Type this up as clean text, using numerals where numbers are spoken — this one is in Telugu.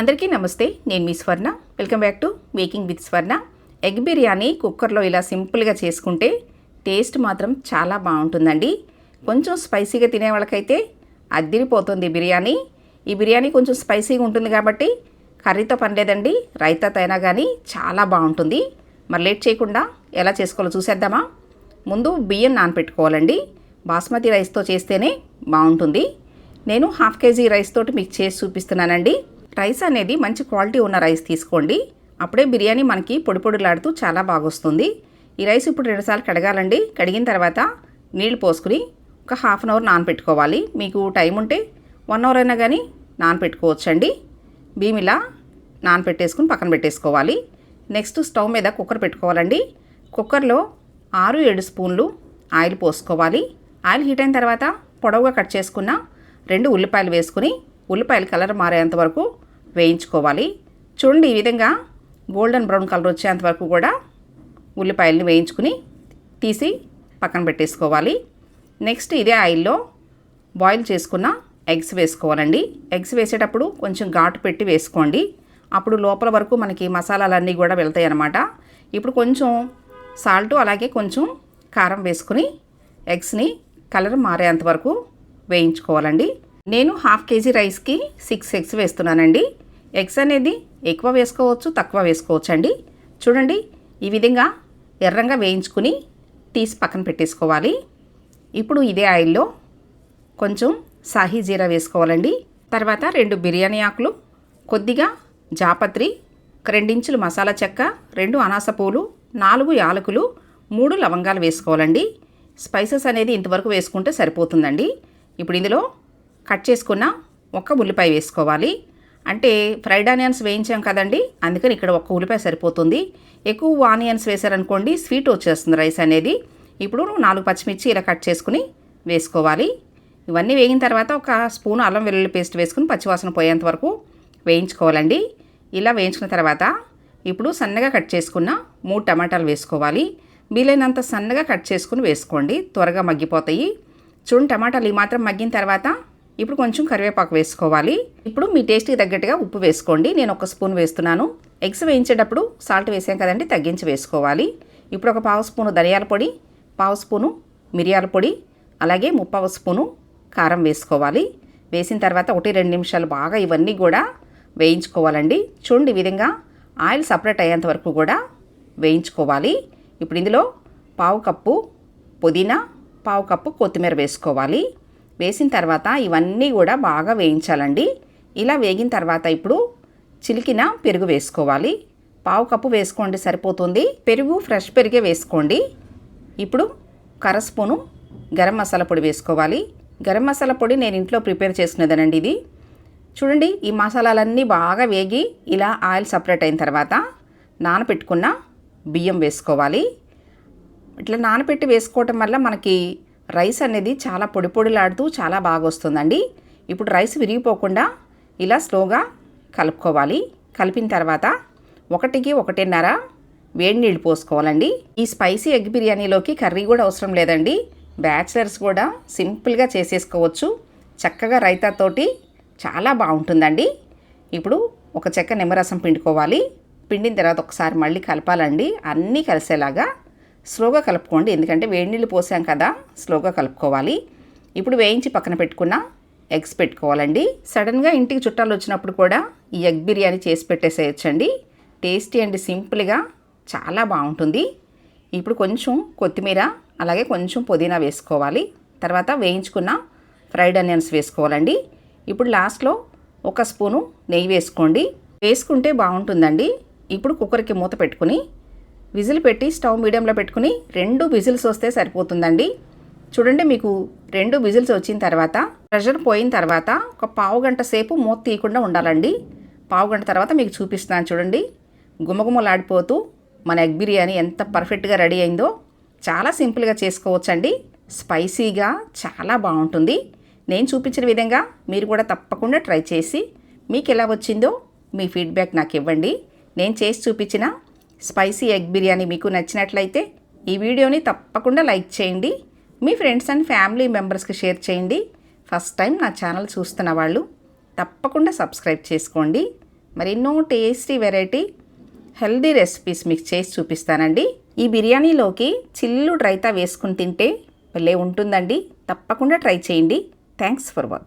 అందరికీ నమస్తే. నేను మీ స్వర్ణ. Welcome back to making with Swarna. Egg biryani కుక్కర్లో ఇలా సింపుల్గా చేసుకుంటే టేస్ట్ మాత్రం చాలా బాగుంటుందండి. కొంచెం స్పైసీగా తినే వాళ్ళకైతే అద్దిరిపోతుంది బిర్యానీ. ఈ బిర్యానీ కొంచెం స్పైసీగా ఉంటుంది కాబట్టి కర్రీతో పని లేదండి, రైతాతో అయినా కానీ చాలా బాగుంటుంది. మరి లేట్ చేయకుండా ఎలా చేసుకోవాలో చూసేద్దామా. ముందు బియ్యం నానపెట్టుకోవాలండి. బాస్మతి రైస్తో చేస్తేనే బాగుంటుంది. నేను 1/2 kg రైస్ తోటి మీకు చేసి చూపిస్తున్నానండి. రైస్ అనేది మంచి క్వాలిటీ ఉన్న రైస్ తీసుకోండి. అప్పుడే బిర్యానీ మనకి పొడి పొడిలాడుతూ చాలా బాగొస్తుంది. ఈ రైస్ ఇప్పుడు 2 సార్లు కడగాలండి. కడిగిన తర్వాత నీళ్లు పోసుకుని ఒక 1/2 అవర్ నానపెట్టుకోవాలి. మీకు టైం ఉంటే 1 అవర్ అయినా కానీ నానపెట్టుకోవచ్చండి. బియ్యం ఇలా నానపెట్టేసుకుని పక్కన పెట్టేసుకోవాలి. నెక్స్ట్ స్టవ్ మీద కుక్కర్ పెట్టుకోవాలండి. కుక్కర్లో 6-7 స్పూన్లు ఆయిల్ పోసుకోవాలి. ఆయిల్ హీట్ అయిన తర్వాత పొడవుగా కట్ చేసుకున్న 2 ఉల్లిపాయలు వేసుకుని ఉల్లిపాయలు కలర్ మారేంత వరకు వేయించుకోవాలి. చూడండి, ఈ విధంగా గోల్డెన్ బ్రౌన్ కలర్ వచ్చేంత వరకు కూడా ఉల్లిపాయలని వేయించుకుని తీసి పక్కన పెట్టేసుకోవాలి. నెక్స్ట్ ఇదే ఆయిల్లో బాయిల్ చేసుకున్న ఎగ్స్ వేసుకోవాలండి. ఎగ్స్ వేసేటప్పుడు కొంచెం ఘాటు పెట్టి వేసుకోండి. అప్పుడు లోపల వరకు మనకి మసాలాలన్నీ కూడా వెళ్తాయి అన్నమాట. ఇప్పుడు కొంచెం సాల్ట్ అలాగే కొంచెం కారం వేసుకుని ఎగ్స్ని కలర్ మారేంత వరకు వేయించుకోవాలండి. నేను 1/2 kg రైస్కి 6 ఎగ్స్ వేస్తున్నానండి. ఎగ్స్ అనేది ఎక్కువ వేసుకోవచ్చు, తక్కువ వేసుకోవచ్చు అండి. చూడండి, ఈ విధంగా ఎర్రంగా వేయించుకుని తీసి పక్కన పెట్టేసుకోవాలి. ఇప్పుడు ఇదే ఆయిల్లో కొంచెం సాహీ జీరా వేసుకోవాలండి. తర్వాత 2 బిర్యానీ ఆకులు, కొద్దిగా జాపత్రి, 2 ఇంచులు మసాలా చెక్క, 2 అనాస పూలు, 4 యాలకులు, 3 లవంగాలు వేసుకోవాలండి. స్పైసెస్ అనేది ఇంతవరకు వేసుకుంటే సరిపోతుందండి. ఇప్పుడు ఇందులో కట్ చేసుకున్న 1 ఉల్లిపాయ వేసుకోవాలి. అంటే ఫ్రైడ్ ఆనియన్స్ వేయించాం కదండి, అందుకని ఇక్కడ 1 ఉల్లిపాయ సరిపోతుంది. ఎక్కువ ఆనియన్స్ వేసారనుకోండి స్వీట్ వచ్చేస్తుంది రైస్ అనేది. ఇప్పుడు 4 పచ్చిమిర్చి ఇలా కట్ చేసుకుని వేసుకోవాలి. ఇవన్నీ వేగిన తర్వాత 1 స్పూన్ అల్లం వెల్లుల్లి పేస్ట్ వేసుకుని పచ్చివాసన పోయేంత వరకు వేయించుకోవాలండి. ఇలా వేయించుకున్న తర్వాత ఇప్పుడు సన్నగా కట్ చేసుకున్న 3 టమాటాలు వేసుకోవాలి. వీలైనంత సన్నగా కట్ చేసుకుని వేసుకోండి, త్వరగా మగ్గిపోతాయి. చూడండి, టమాటాలు ఈ మాత్రం మగ్గిన తర్వాత ఇప్పుడు కొంచెం కరివేపాకు వేసుకోవాలి. ఇప్పుడు మీ టేస్ట్కి తగ్గట్టుగా ఉప్పు వేసుకోండి. నేను 1 స్పూన్ వేస్తున్నాను. ఎగ్స్ వేయించేటప్పుడు సాల్ట్ వేసాం కదండి, తగ్గించి వేసుకోవాలి. ఇప్పుడు 1/2 స్పూను ధనియాల పొడి, 1/2 స్పూను మిరియాల పొడి, అలాగే 3/4 స్పూను కారం వేసుకోవాలి. వేసిన తర్వాత 1-2 నిమిషాలు బాగా ఇవన్నీ కూడా వేయించుకోవాలండి. చూడండి, ఈ విధంగా ఆయిల్ సపరేట్ అయ్యేంత వరకు కూడా వేయించుకోవాలి. ఇప్పుడు ఇందులో 1/2 కప్పు పుదీనా, 1/2 కప్పు కొత్తిమీర వేసుకోవాలి. వేసిన తర్వాత ఇవన్నీ కూడా బాగా వేయించాలండి. ఇలా వేగిన తర్వాత ఇప్పుడు చిలికిన పెరుగు వేసుకోవాలి. 1/2 కప్పు వేసుకోండి, సరిపోతుంది. పెరుగు ఫ్రెష్ పెరిగే వేసుకోండి. ఇప్పుడు 1/2 స్పూను గరం మసాలా పొడి వేసుకోవాలి. గరం మసాలా పొడి నేను ఇంట్లో ప్రిపేర్ చేసుకునేదానండి ఇది. చూడండి, ఈ మసాలాలన్నీ బాగా వేగి ఇలా ఆయిల్ సపరేట్ అయిన తర్వాత నానపెట్టుకున్న బియ్యం వేసుకోవాలి. ఇట్లా నానపెట్టి వేసుకోవటం వల్ల మనకి రైస్ అనేది చాలా పొడి పొడిలాడుతూ చాలా బాగా వస్తుందండి. ఇప్పుడు రైస్ విరిగిపోకుండా ఇలా స్లోగా కలుపుకోవాలి. కలిపిన తర్వాత 1కి 1.5 వేడి నీళ్ళు పోసుకోవాలండి. ఈ స్పైసీ ఎగ్ బిర్యానీలోకి కర్రీ కూడా అవసరం లేదండి. బ్యాచిలర్స్ కూడా సింపుల్గా చేసేసుకోవచ్చు. చక్కగా రైతాతోటి చాలా బాగుంటుందండి. ఇప్పుడు 1 చెక్క నిమ్మరసం పిండుకోవాలి. పిండిన తర్వాత ఒకసారి మళ్ళీ కలపాలండి, అన్నీ కలిసేలాగా. స్లోగా కలుపుకోండి, ఎందుకంటే వేడి నీళ్ళు పోసాం కదా, స్లోగా కలుపుకోవాలి. ఇప్పుడు వేయించి పక్కన పెట్టుకున్న ఎగ్స్ పెట్టుకోవాలండి. సడన్గా ఇంటికి చుట్టాలు వచ్చినప్పుడు కూడా ఈ ఎగ్ బిర్యానీ చేసి పెట్టేసేయచ్చండి. టేస్టీ అండ్ సింపుల్గా చాలా బాగుంటుంది. ఇప్పుడు కొంచెం కొత్తిమీర అలాగే కొంచెం పుదీనా వేసుకోవాలి. తర్వాత వేయించుకున్న ఫ్రైడ్ ఆనియన్స్ వేసుకోవాలండి. ఇప్పుడు లాస్ట్లో 1 స్పూను నెయ్యి వేసుకోండి. వేసుకుంటే బాగుంటుందండి. ఇప్పుడు కుక్కర్కి మూత పెట్టుకుని విజిల్ పెట్టి స్టవ్ మీడియంలో పెట్టుకుని 2 విజిల్స్ వస్తే సరిపోతుందండి. చూడండి, మీకు 2 విజిల్స్ వచ్చిన తర్వాత ప్రెషర్ పోయిన తర్వాత ఒక 1/2 గంట సేపు మూత తీయకుండా ఉండాలండి. 1/2 గంట తర్వాత మీకు చూపిస్తున్నాను. చూడండి, గుమగుమలాడిపోతూ మన ఎగ్ బిర్యానీ ఎంత పర్ఫెక్ట్గా రెడీ అయిందో. చాలా సింపుల్గా చేసుకోవచ్చండి. స్పైసీగా చాలా బాగుంటుంది. నేను చూపించిన విధంగా మీరు కూడా తప్పకుండా ట్రై చేసి మీకు ఎలా వచ్చిందో మీ ఫీడ్బ్యాక్ నాకు ఇవ్వండి. నేను చేసి చూపించిన స్పైసీ ఎగ్ బిర్యానీ మీకు నచ్చినట్లయితే ఈ వీడియోని తప్పకుండా లైక్ చేయండి. మీ ఫ్రెండ్స్ అండ్ ఫ్యామిలీ మెంబర్స్కి షేర్ చేయండి. ఫస్ట్ టైం నా ఛానల్ చూస్తున్న వాళ్ళు తప్పకుండా సబ్స్క్రైబ్ చేసుకోండి. మరెన్నో టేస్టీ వెరైటీ హెల్దీ రెసిపీస్ మీకు చేసి చూపిస్తానండి. ఈ బిర్యానీలోకి చిల్లుడు రైతా వేసుకుని తింటే భలే ఉంటుందండి. తప్పకుండా ట్రై చేయండి. Thanks for watching.